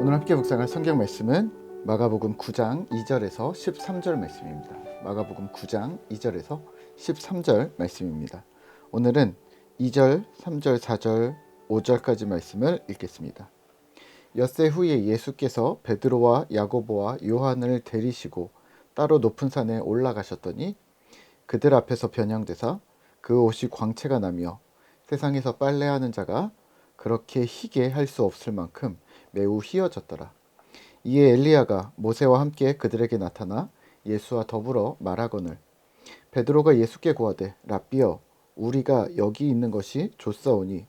오늘 함께 묵상할 성경 말씀은 마가복음 9장 2절에서 13절 말씀입니다. 마가복음 9장 2절에서 13절 말씀입니다. 오늘은 2절, 3절, 4절, 5절까지 말씀을 읽겠습니다. 엿새 후에 예수께서 베드로와 야고보와 요한을 데리시고 따로 높은 산에 올라가셨더니 그들 앞에서 변형되사 그 옷이 광채가 나며 세상에서 빨래하는 자가 그렇게 희게 할 수 없을 만큼 매우 희어졌더라. 이에 엘리야가 모세와 함께 그들에게 나타나 예수와 더불어 말하거늘 베드로가 예수께 고하되 랍비여 우리가 여기 있는 것이 좋사오니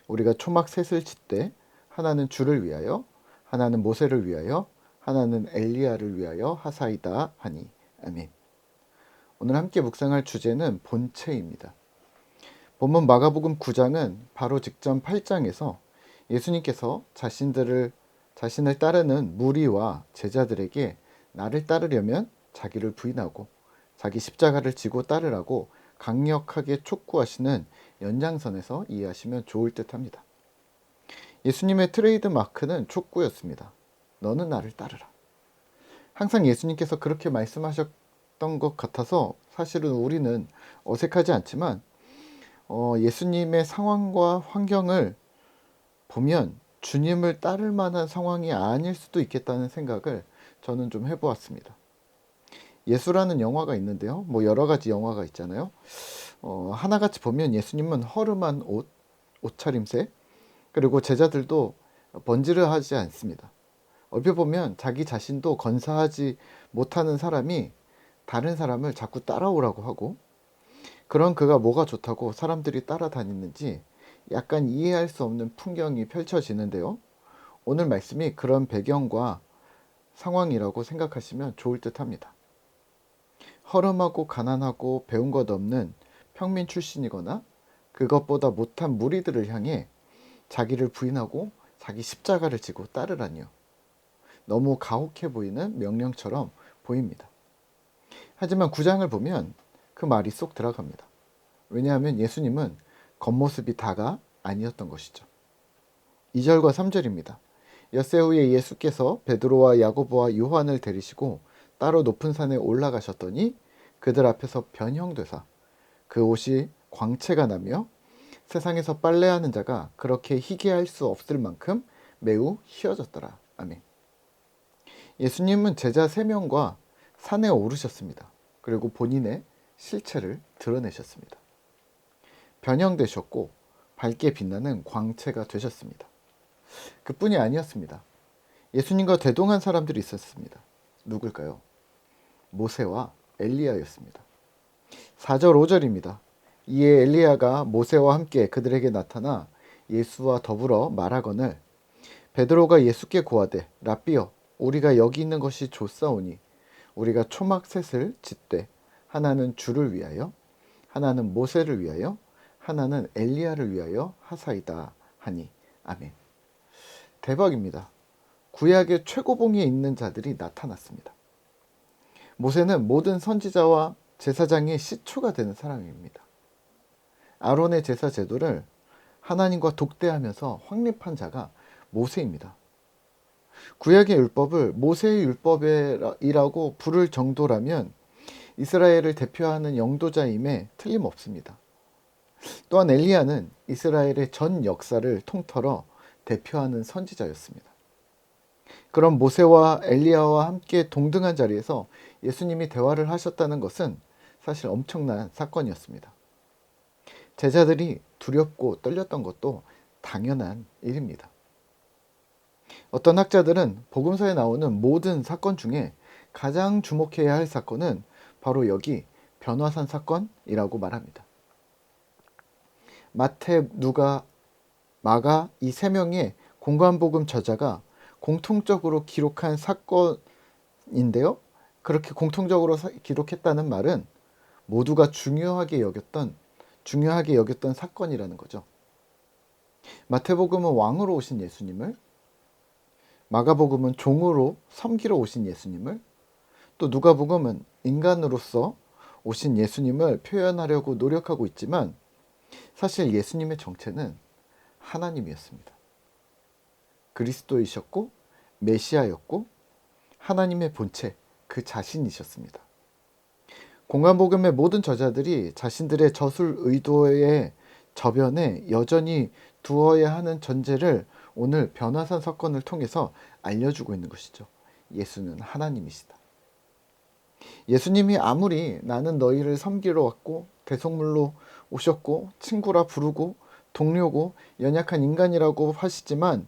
우리가 초막 셋을 짓되 하나는 주를 위하여 하나는 모세를 위하여 하나는 엘리야를 위하여 하사이다 하니. 아멘. 오늘 함께 묵상할 주제는 본체입니다. 본문 마가복음 9장은 바로 직전 8장에서 예수님께서 자신을 따르는 무리와 제자들에게 나를 따르려면 자기를 부인하고 자기 십자가를 지고 따르라고 강력하게 촉구하시는 연장선에서 이해하시면 좋을 듯합니다. 예수님의 트레이드 마크는 촉구였습니다. 너는 나를 따르라. 항상 예수님께서 그렇게 말씀하셨던 것 같아서 사실은 우리는 어색하지 않지만 예수님의 상황과 환경을 보면 주님을 따를 만한 상황이 아닐 수도 있겠다는 생각을 저는 좀 해보았습니다. 예수라는 영화가 있는데요. 여러 가지 영화가 있잖아요. 하나같이 보면 예수님은 허름한 옷차림새, 그리고 제자들도 번지르하지 않습니다. 얼핏 보면 자기 자신도 건사하지 못하는 사람이 다른 사람을 자꾸 따라오라고 하고, 그런 그가 뭐가 좋다고 사람들이 따라다니는지 약간 이해할 수 없는 풍경이 펼쳐지는데요. 오늘 말씀이 그런 배경과 상황이라고 생각하시면 좋을 듯합니다. 허름하고 가난하고 배운 것 없는 평민 출신이거나 그것보다 못한 무리들을 향해 자기를 부인하고 자기 십자가를 지고 따르라니요. 너무 가혹해 보이는 명령처럼 보입니다. 하지만 9장을 보면 그 말이 쏙 들어갑니다. 왜냐하면 예수님은 겉모습이 다가 아니었던 것이죠. 2절과 3절입니다. 엿새 후에 예수께서 베드로와 야고보와 요한을 데리시고 따로 높은 산에 올라가셨더니 그들 앞에서 변형되사 그 옷이 광채가 나며 세상에서 빨래하는 자가 그렇게 희게 할 수 없을 만큼 매우 희어졌더라. 아멘. 예수님은 제자 3명과 산에 오르셨습니다. 그리고 본인의 실체를 드러내셨습니다. 변형되셨고 밝게 빛나는 광채가 되셨습니다. 그뿐이 아니었습니다. 예수님과 대동한 사람들이 있었습니다. 누굴까요? 모세와 엘리야였습니다. 4절 5절입니다. 이에 엘리야가 모세와 함께 그들에게 나타나 예수와 더불어 말하거늘 베드로가 예수께 고하되 랍비여 우리가 여기 있는 것이 좋사오니 우리가 초막 셋을 짓되 하나는 주를 위하여 하나는 모세를 위하여 하나는 엘리야를 위하여 하사이다 하니. 아멘. 대박입니다. 구약의 최고봉에 있는 자들이 나타났습니다. 모세는 모든 선지자와 제사장의 시초가 되는 사람입니다. 아론의 제사 제도를 하나님과 독대하면서 확립한 자가 모세입니다. 구약의 율법을 모세의 율법이라고 부를 정도라면 이스라엘을 대표하는 영도자임에 틀림없습니다. 또한 엘리야는 이스라엘의 전 역사를 통틀어 대표하는 선지자였습니다. 그런 모세와 엘리야와 함께 동등한 자리에서 예수님이 대화를 하셨다는 것은 사실 엄청난 사건이었습니다. 제자들이 두렵고 떨렸던 것도 당연한 일입니다. 어떤 학자들은 복음서에 나오는 모든 사건 중에 가장 주목해야 할 사건은 바로 여기 변화산 사건이라고 말합니다. 마태, 누가, 마가 이 3명의 공관복음 저자가 공통적으로 기록한 사건인데요. 그렇게 공통적으로 기록했다는 말은 모두가 중요하게 여겼던 사건이라는 거죠. 마태복음은 왕으로 오신 예수님을, 마가복음은 종으로 섬기러 오신 예수님을, 또 누가복음은 인간으로서 오신 예수님을 표현하려고 노력하고 있지만 사실 예수님의 정체는 하나님이었습니다. 그리스도이셨고 메시아였고 하나님의 본체 그 자신이셨습니다. 공간복음의 모든 저자들이 자신들의 저술 의도의 저변에 여전히 두어야 하는 전제를 오늘 변화산 사건을 통해서 알려주고 있는 것이죠. 예수는 하나님이시다. 예수님이 아무리 나는 너희를 섬기러 왔고 대속물로 오셨고 친구라 부르고 동료고 연약한 인간이라고 하시지만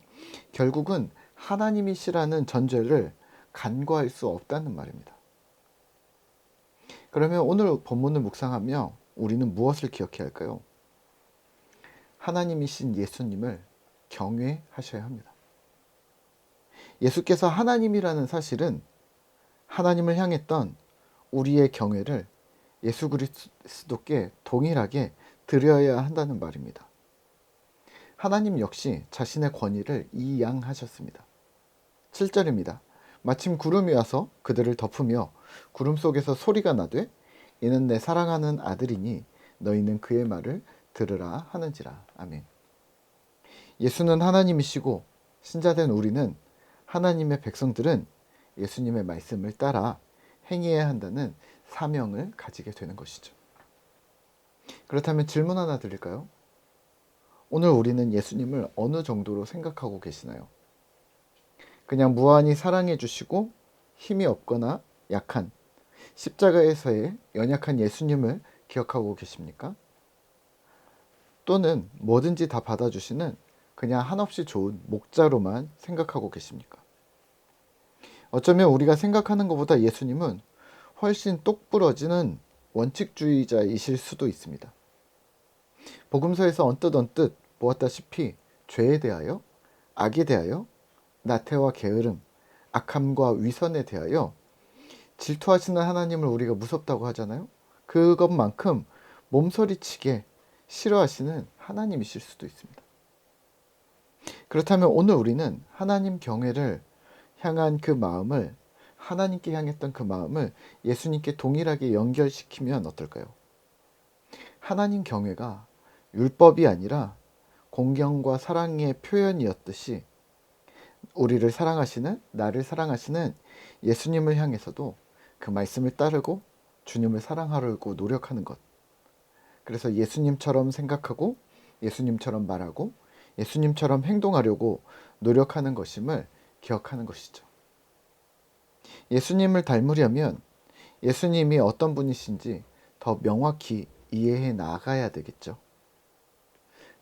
결국은 하나님이시라는 전제를 간과할 수 없다는 말입니다. 그러면 오늘 본문을 묵상하며 우리는 무엇을 기억해야 할까요? 하나님이신 예수님을 경외하셔야 합니다. 예수께서 하나님이라는 사실은 하나님을 향했던 우리의 경외를 예수 그리스도께 동일하게 드려야 한다는 말입니다. 하나님 역시 자신의 권위를 이양하셨습니다. 7절입니다. 마침 구름이 와서 그들을 덮으며 구름 속에서 소리가 나되 이는 내 사랑하는 아들이니 너희는 그의 말을 들으라 하는지라. 아멘. 예수는 하나님이시고 신자된 우리는 하나님의 백성들은 예수님의 말씀을 따라 행해야 한다는 사명을 가지게 되는 것이죠. 그렇다면 질문 하나 드릴까요? 오늘 우리는 예수님을 어느 정도로 생각하고 계시나요? 그냥 무한히 사랑해 주시고 힘이 없거나 약한 십자가에서의 연약한 예수님을 기억하고 계십니까? 또는 뭐든지 다 받아주시는 그냥 한없이 좋은 목자로만 생각하고 계십니까? 어쩌면 우리가 생각하는 것보다 예수님은 훨씬 똑부러지는 원칙주의자이실 수도 있습니다. 복음서에서 언뜻 보았다시피 죄에 대하여, 악에 대하여, 나태와 게으름, 악함과 위선에 대하여 질투하시는 하나님을 우리가 무섭다고 하잖아요. 그것만큼 몸서리치게 싫어하시는 하나님이실 수도 있습니다. 그렇다면 오늘 우리는 하나님 경외를 향한 그 마음을, 하나님께 향했던 그 마음을 예수님께 동일하게 연결시키면 어떨까요? 하나님 경외가 율법이 아니라 공경과 사랑의 표현이었듯이 우리를 사랑하시는, 나를 사랑하시는 예수님을 향해서도 그 말씀을 따르고 주님을 사랑하려고 노력하는 것. 그래서 예수님처럼 생각하고 예수님처럼 말하고 예수님처럼 행동하려고 노력하는 것임을 기억하는 것이죠. 예수님을 닮으려면 예수님이 어떤 분이신지 더 명확히 이해해 나가야 되겠죠.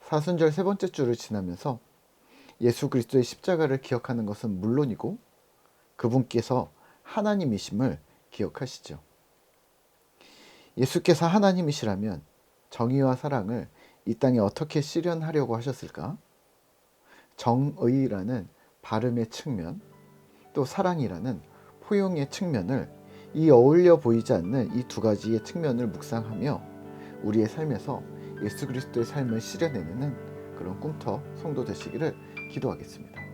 사순절 세 번째 주를 지나면서 예수 그리스도의 십자가를 기억하는 것은 물론이고 그분께서 하나님이심을 기억하시죠. 예수께서 하나님이시라면 정의와 사랑을 이 땅에 어떻게 실현하려고 하셨을까? 정의라는 발음의 측면, 또 사랑이라는 포용의 측면을, 이 어울려 보이지 않는 이 두 가지의 측면을 묵상하며 우리의 삶에서 예수 그리스도의 삶을 실현해내는 그런 꿈터 성도 되시기를 기도하겠습니다.